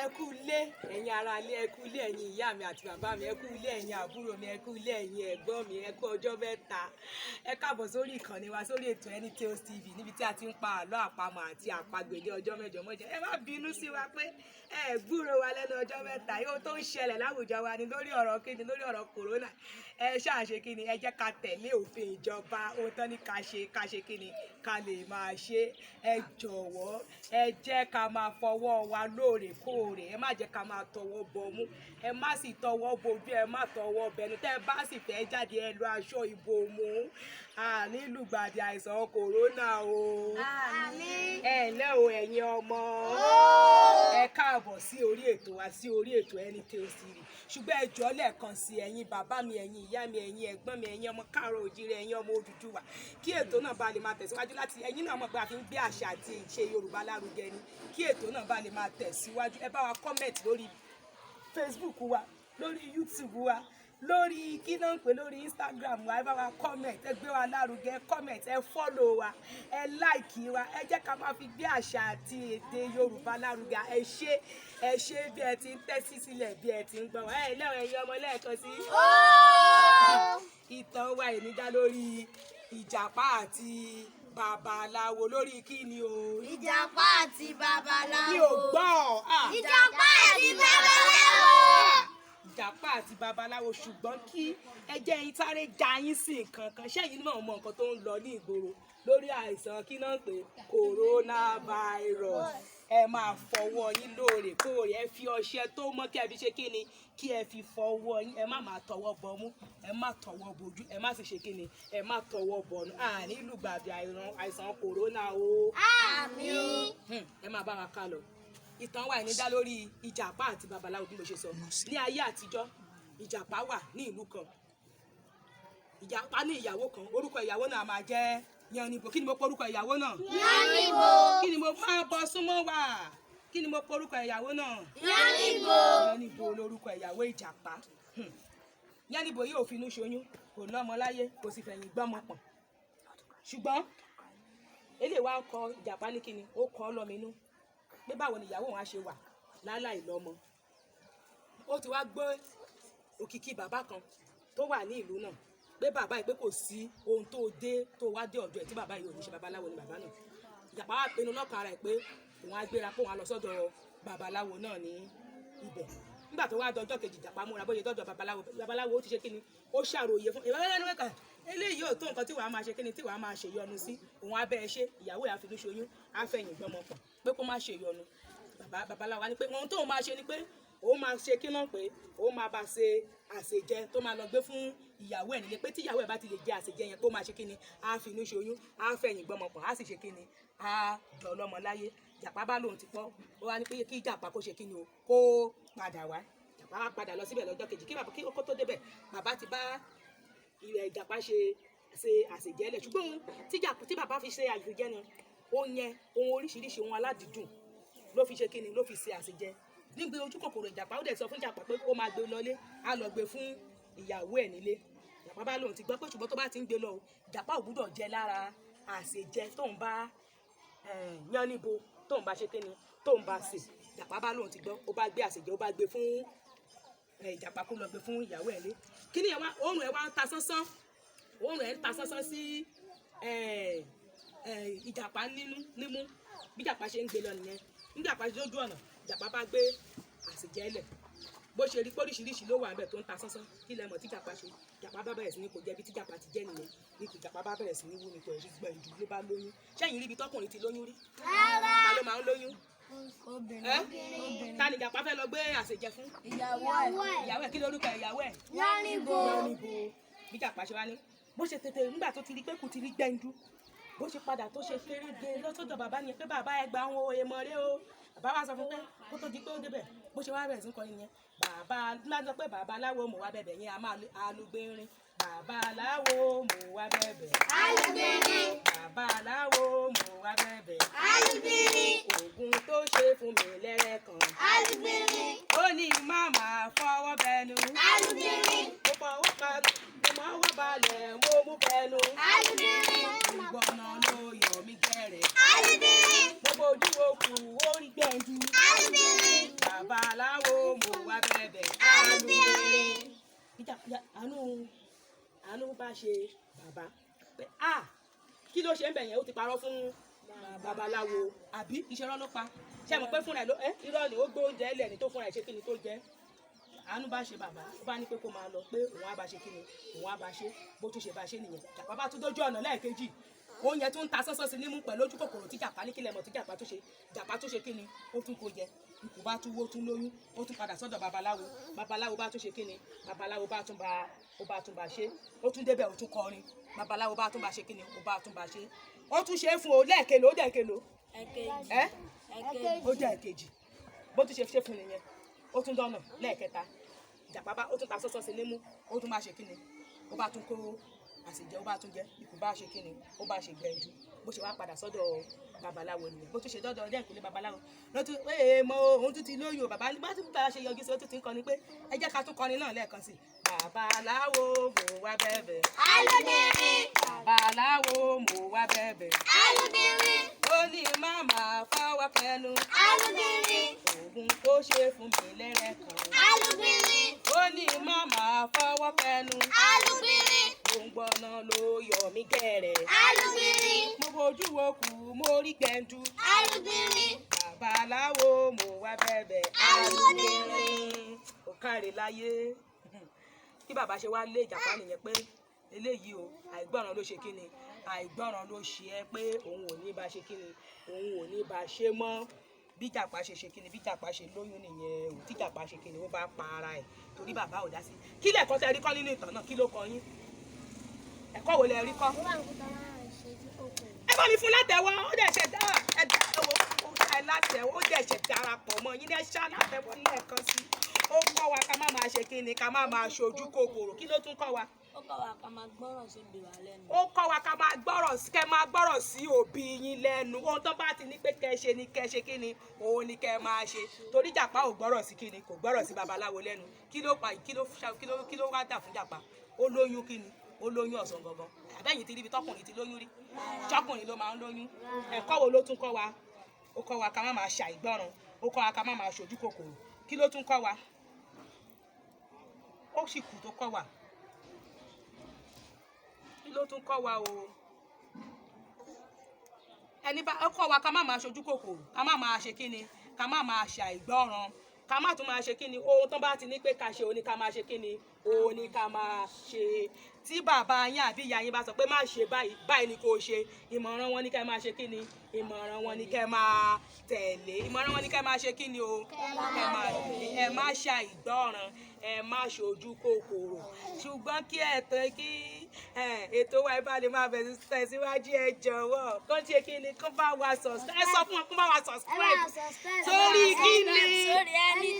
ẹ kú ilé ẹ̀yin ará ilé, ẹ kú ilé ẹ̀yin ìyá mi àti bàbá mi, ẹ kú ilé ẹ̀yin àbúrò mi, ẹ kú ilé ẹ̀yin ẹ̀gbọ́n mi, ẹ kú ọjọ́ mẹ́ta. Ẹ káàbọ̀ sórí ìkànnì wa, sórí ètò Any Tales TV, níbi tí a ti ń pa àlọ́ àpamọ̀ àti àpagbè ní ọjọ́ mẹ́jọ mọ́jọ. Ẹ má bínú sí wa pé ẹ gbúrò wa lẹ́nu ọjọ́ mẹ́ta. Yóò tó ń ṣẹlẹ̀ láwùjọ wa ni lórí ọ̀rọ̀ kíni, lórí ọ̀rọ̀ kòrónà. Ẹ ṣáà ṣe kíni, ẹ jẹ́ ká tẹ̀lé òfin ìjọba. Ohun tán ní ká ṣe kíni, ká lè máa ṣe. Ẹ jọ̀wọ́, ẹ jẹ́ ká máa fọwọ́ wa lóòrèkóòrè. Ẹ má jẹ́ ká máa tọwọ́ bọmú. Ẹ má sì tọwọ́ bojú, ẹ má tọwọ́ bẹnu. Tẹ́ ẹ bá sì fẹ́ jáde, ẹ lo aṣọ ìbòmú. Nílùgbàdì àìsàn kòrónà o. Àmín. Ẹ ǹlẹ́ o ẹ̀yin ọmọ. Ẹ káàbọ̀ sí orí ètò wa, sí orí ètò Any Tales TV. Ṣùgbọ́n ẹ jọ̀ọ́ lẹ́ẹ̀kan sí ẹ̀yin bàbá mi, ẹ̀yin ìyá mi, ẹ̀yin ẹ̀gbọ́n mi, ẹ̀yin ọmọ Káàárọ̀ Oòjíire, ẹ̀yin ọmọ Odùduwà. Kí ètò náà bá lè máa tẹ̀síwájú láti ẹ̀yin náà mọ̀ pé a fi ń gbé àṣà àti ìṣe Yorùbá lárugẹ ni. Kí ètò náà bá lè máa tẹ̀síwájú. Ẹ bá wa comment lórí Facebook wa, lórí YouTube wa, lórí kí ló ń pè lórí Instagram wa. Ẹ bá wa comment, ẹ gbé wa lárugẹ, comment, ẹ follow wa, ẹ like wa. Ẹ jẹ́ ká máa fi gbé àṣà àti èdè Yorùbá lárugẹ. Ẹ ṣé bí ẹ ti ń tẹ́sí sílẹ̀, bí ẹ ti ń gbọ́ wa. Ẹ lẹ́wọ̀n ẹ̀yin ọmọ lẹ́ẹ̀kan sí. Ìtàn wa yìí dá lórí Ìjàpá àti babaláwo. Lórí kí ni o? Ìjàpá àti babaláwo. Mi ò gbọ́. Ìjàpá àti babaláwo. Ìjàpá àti babaláwo. Ṣùgbọ́n kí ẹ jẹ́ yín sáré ja yín sí nǹkan kan. Ṣẹ́yìn náà mọ nǹkan tó ń lọ ní ìgboro lórí àìsàn kí náà pé coronavirus. Ẹ máa fọwọ́ yín lóòrèkóòrè. Ẹ fi ọṣẹ tó mọ́ kí ẹ fi ṣe kí ni, kí ẹ fi fọwọ́ yín. Ẹ má máa tọwọ́ bọmú, ẹ má tọwọ́ bojú, ẹ má sì ṣe kí ni, ẹ má tọwọ́ bọnu. Nílùgbàdì àìsàn kòrónà o. Àmín. Ẹ máa bá wa ká lọ. Ìtàn wa ní dá lórí Ìjàpá àti babaláwo bí mo ṣe sọ. Ní ayé àtijọ́, Ìjàpá wà ní ìlú kan. Ìjàpá ní ìyàwó kan. Orúkọ ìyàwó náà máa jẹ́ Yánníbo. Kí ni mo pè orúkọ ìyàwó náà? Yánníbo. Kí ni mo máa bọ súnmọ́ wá? Kí ni mo pè orúkọ ìyàwó náà? Yánníbo. Yánníbo lórúkọ ìyàwó Ìjàpá. Yánníbo yìí ò finú ṣoyún, kò lọ́mọ láyé, kò sì fẹ̀yìn gbọ́mọ pọ̀n. Ṣùgbọ́n eléyìí wá ń kọ Ìjàpá ní kíni, ó kọ ọ́ lọ́minú pé báwo ni ìyàwó wọn á ṣe wà láláì lọ́mọ. Ó ti wá gbọ́ òkìkí bàbá kan tó wà ní ìlú náà pé bàbá yìí pé kò sí ohun tó wá dé ọ̀dọ̀ ẹ̀ tí bàbá yìí ò ní ṣe. Babaláwo ni bàbá náà. Ìjàpá wá pinnu lọ́kàn ara ẹ̀ pé òun á gbéra pé òun á lọ sọ́dọ̀ babaláwo náà ní ibẹ̀. Nígbà tó wá dọjọ́ kejì, Ìjàpá múra bóyá dọ́dọ̀ babaláwo ó ti ṣe kíni, ó ṣàròyé fún ìwé eléyìí ò tó nǹkan tí wàá máa ṣe kíni, tí wàá máa ṣe yọnu sí. Òun á bẹ́ ẹ ṣe, ìyàwó ẹ̀ á finú ṣoyún, á fẹ̀yìn gbọ́mọ pọ̀n pé kó má ṣe yọnu. Babaláwo wá ní pé ohun tóun máa ṣe ni pé òun máa ṣe kí náà pé òun máa bá ṣe àṣejẹ tó máa lọ gbé fún ìyàwó ẹ̀ nílé, pé tí ìyàwó ẹ̀ bá ti lè jẹ àṣejẹ yẹn kó máa ṣe kíni, á finú ṣoyún, á fẹ̀yìn gbọ́mọ pọ̀n, á sì ṣe kíni, á dọ̀ lọ́mọ láyé. Ìjàpá bá lóun ti pọ́, ó wá ní pé kí Ìjàpá kó ṣe kíni o, kó padà wá. Ìjàpá wá padà lọ síbẹ̀ lọ́jọ́ kejì. Kí kó tó débẹ̀, bàbá ti bá Ìjàpá ṣe àṣejẹ lẹ̀. Ṣùgbọ́n tí bàbá fi ṣe àṣejẹ ni ó yẹn ohun oríṣiríṣi ohun aládìídùn ló fi ṣe kíni, ló fi ṣe àṣejẹ. Nígbà ojú kòkòrò Ìjàpá ó dẹ̀ sọ fún Ìjàpá pé ó máa gbé lọlé, á lọ gbé fún ìyàwó ẹ̀ nílé. Ìjàpá bá lóun ti gbọ́ pé ṣùgbọ́n tó bá ti ń gbé lọ, Ìjàpá ò gbúdọ̀ jẹ lára àṣejẹ tóun bá Yánníbo tóun bá ṣe kíni, tóun bá sè. Ìjàpá bá lóun ti gbọ́, ó bá gbé àṣejẹ, ó bá gbé fún Ìjàpá kó lọ gbé fún ìyàwó ẹ̀ lé. Kí ni òórùn ẹ̀ wá ń ta sánsán, òórùn ẹ̀ ń ta sánsán sí Ìjàpá nímú. Bí Ìjàpá ṣe ń gbé lọ nìyẹn. Nígbà Ìjàpá lójú ọ̀nà, Ìjàpá bá gbé àṣejẹ lẹ̀. Bó ṣe rí póríṣiríṣi ló wà níbẹ̀ tó ń ta sánsán. Kí lẹ mọ̀ tí Ìjàpá ṣe? Ìjàpá bá bẹ̀rẹ̀ sí ní kò jẹ́ bí tí Ìjàpá ti jẹ́ nìyẹn. Ní kí Ìjàpá bá bẹ̀rẹ̀ sí ní wú ní pẹ̀lú gbẹ̀ǹdù ló bá lóyún. Ṣẹ́yìn rí ibi tọkùnrin ti lóyún rí? Ta ló máa ń lóyún? Ta ni Ìjàpá fẹ́ lọ gbé àṣejẹ fún? Ìyàwó ẹ̀. Kí lórúkọ ìyàwó ẹ̀? Yánníbo. Bí Ìjàpá ṣe wá ní bó ṣe tètè nígbà tó ti rí pé kò ti rí gbẹ̀ǹdù, bó ṣe padà tó ṣe fèrè dé lọ́sọ̀dọ̀ bàbá yẹn pé bàbá ẹ gba àwọn èèmọ̀ rẹ o. Bàbá wa sọ fún pé kó tó di pé ó débẹ̀, bó ṣe wá bẹ̀rẹ̀ sí ń kọrin yẹn. Bàbá lájọ pé babaláwo mò wá bẹ̀bẹ̀ yẹn, a máa alúgbérin. Babaláwo mò wá bẹ̀bẹ̀. Alúgbérin. Babaláwo mò wá bẹ̀bẹ̀. Alúgbérin. Ògùn tó ṣe fún mi lẹ́rẹ̀kan. Alúgbérin. Ó ní má máa fọwọ́ bẹnu. Alúgbérin. Mo fọwọ́ balẹ̀, mo mú bẹnu. Alúgbérin. Ìgbọ̀nà ló yọ̀ mí gẹ̀rẹ̀. Alúgbérin. Mo bojú okùn orí gbẹ̀ǹdù. Alúgbérin. babaláwo mo wá bẹ̀bẹ̀. Alúbìnrin. Àánú bá ṣe bàbá pé kí ló ṣe ń bẹ̀ yẹn ó ti parọ́ fún babaláwo àbí iṣẹ́ rán ló pa ṣé mo pé fúnra ẹ̀ ló irọ́ ni ó gbé oúnjẹ ẹlẹ́ ni tó fúnra ẹ̀ ṣe kí ni tó jẹ́. Àánú bá ṣe bàbá ó bá ní pé kó máa lọ pé òun á bá ṣe kí ni òun á bá ṣe bó tún ṣe bá ṣe nìyẹn. Jàpá bá tún dójú ọ̀nà lẹ́ẹ̀kejì oúnjẹ tó ń ta sọ́sọ́ sí nímú pẹ̀lú ojú kòkòrò tí Jàpá ní kílẹ̀ mọ̀ tí Jàpá tó ṣe kí ni ó tún kó jẹ ikú bá tún wó tún lóyún ó tún padà sọ́dọ̀ babaláwo bá tún ṣe kí ni babaláwo bá tún bá ṣe ó tún débẹ̀ ó tún kọrin babaláwo bá tún bá ṣe kí ni ó bá tún bá ṣe ó tún ṣe é fún o lẹ́ẹ̀kelo ó dẹ̀kelo ó jẹ́ ẹ̀kejì bó tún ṣe fún nìyẹn ó tún dọ́nà lẹ́ẹ̀kẹta Jàpá bá ó tún ta sọ́sọ́ sí nímú ó tún bá ṣe kí ni ó bá tún kó àṣejẹ ó bá tún jẹ ikú bá ṣe kí ni ó bá ṣe gbẹ̀jú bó ṣe wá padà sọ́dọ̀ babaláwo nìyẹn bó tún ṣe dọ́dọ̀ ọdẹ ìkúlẹ̀ babaláwo lọ́tún mo òun tún ti lóyún o bàbá bá tún bá ṣe yọjú sí ó tún ti ń kọrin pé ẹ jẹ́ ká tún kọrin náà lẹ́ẹ̀kan sí babaláwo mo wá bẹ̀bẹ̀. Alúbìnrin. Babaláwo mo wá bẹ̀bẹ̀. Alúbìnrin. Ó ní màmá fọwọ́ kẹnu. Alúbìnrin. Òògùn tó ṣe fún mi lẹ́rẹ̀kan. Alúbìnrin. Ó ní màmá fọwọ́ kẹnu. Alúbìnrin. Gbọ̀nà ló yọ mí gẹ̀rẹ̀. Alúbìnrin. Mo bojú wo kù mo rí gbẹ̀ndu. Alúbìnrin. Babaláwo mo wá bẹ̀bẹ̀. Alúbìnrin. Ó káre láyé. Kí bàbá ṣe wá lé Jàpá nìyẹn pé eléyìí o àìgbọràn ló ṣe kíni àìgbọràn ló ṣe ẹ́ pé òun ò ní bá ṣe kíni òun ò ní bá ṣe mọ́ bí Jàpá ṣe kíni bí Jàpá ṣe lóyún nìyẹn o tí Jàpá ṣe kíni ó bá pa ara ẹ̀ torí bàbá ò dá sí. Kí lẹ̀kọ́ tẹ́ rí kọ́ nínú ìtàn náà kí ló kọ yín ẹ̀kọ́ wo lẹ rí kọ́. Ẹ bá mi fún látẹ̀wọ́ ó dẹ̀ ṣe dá ẹ̀dá ẹ̀wọ̀ ó ṣe látẹ̀wọ́ ó dẹ̀ ṣe darapọ̀ mọ́ yín dẹ̀ ṣá látẹ̀wọ́ lẹ́ẹ̀kan sí ó kọ́ wa ká má máa ṣe kíni ká má máa ṣojú kòkòrò kí ló tún kọ́ wa. Ó kọ́ wa ká máa gbọ́rọ̀ sí òbí wa lẹ́nu. Ó kọ́ wa ká máa gbọ́rọ̀ sí òbí yín lẹ́nu ohun tó bá ti ní pé kẹ́ ṣe ni kẹ́ ṣe kíni òun ni kẹ́ máa ṣe torí Jàpá ò gbọ́rọ̀ sí kíni kò gbọ́rọ̀ sí babaláwo lẹ́nu kí ló wá dà fún Jàpá ó lóyún kíni ó lóyún ọ̀sán gangan àbẹ́yìn ti ríbi tọkùnrin ti lóyún rí ṣọkùnrin ló máa ń lóyún ẹ̀kọ́ wo ló tún kọ́ wa ó kọ́ wa ká má máa ṣàìgbọràn ó kọ́ wa ká má máa ṣojú kòkòrò kí ló tún kọ́ wa ó sì kù tó kọ́ wa kí ló tún kọ́ wa o ẹni bá ó kọ́ wa ká má máa ṣojú kòkòrò ká má máa ṣe kíni ká má máa ṣàìgbọràn ká má tún máa ṣe kíni ohun tó bá ti ní pé ká ṣe òní ká máa ṣe kíni òní ká máa ṣe tí bàbá yín àbí ìyá yín bá sọ pé má ṣe báyìí ni kò ṣe ìmọ̀ràn wọn ní kẹ́ máa ṣe kíni ìmọ̀ràn wọn ní kẹ́ máa tẹ̀lé ìmọ̀ràn wọn ní kẹ́ máa ṣe kíni o kẹ́ máa tẹ̀lé ẹ má ṣàìgbọràn ẹ má ṣojú kòkòrò ṣùgbọ́n kí ètò wa bá lè máa bẹ̀rẹ̀ tẹ̀síwájú ẹ jọ̀wọ́ kó ṣe kíni kó bá wa subscribe ẹ sọ fún wọn kó bá wa subscribe sórí kíni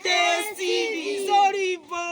Taste TV sórí ibo.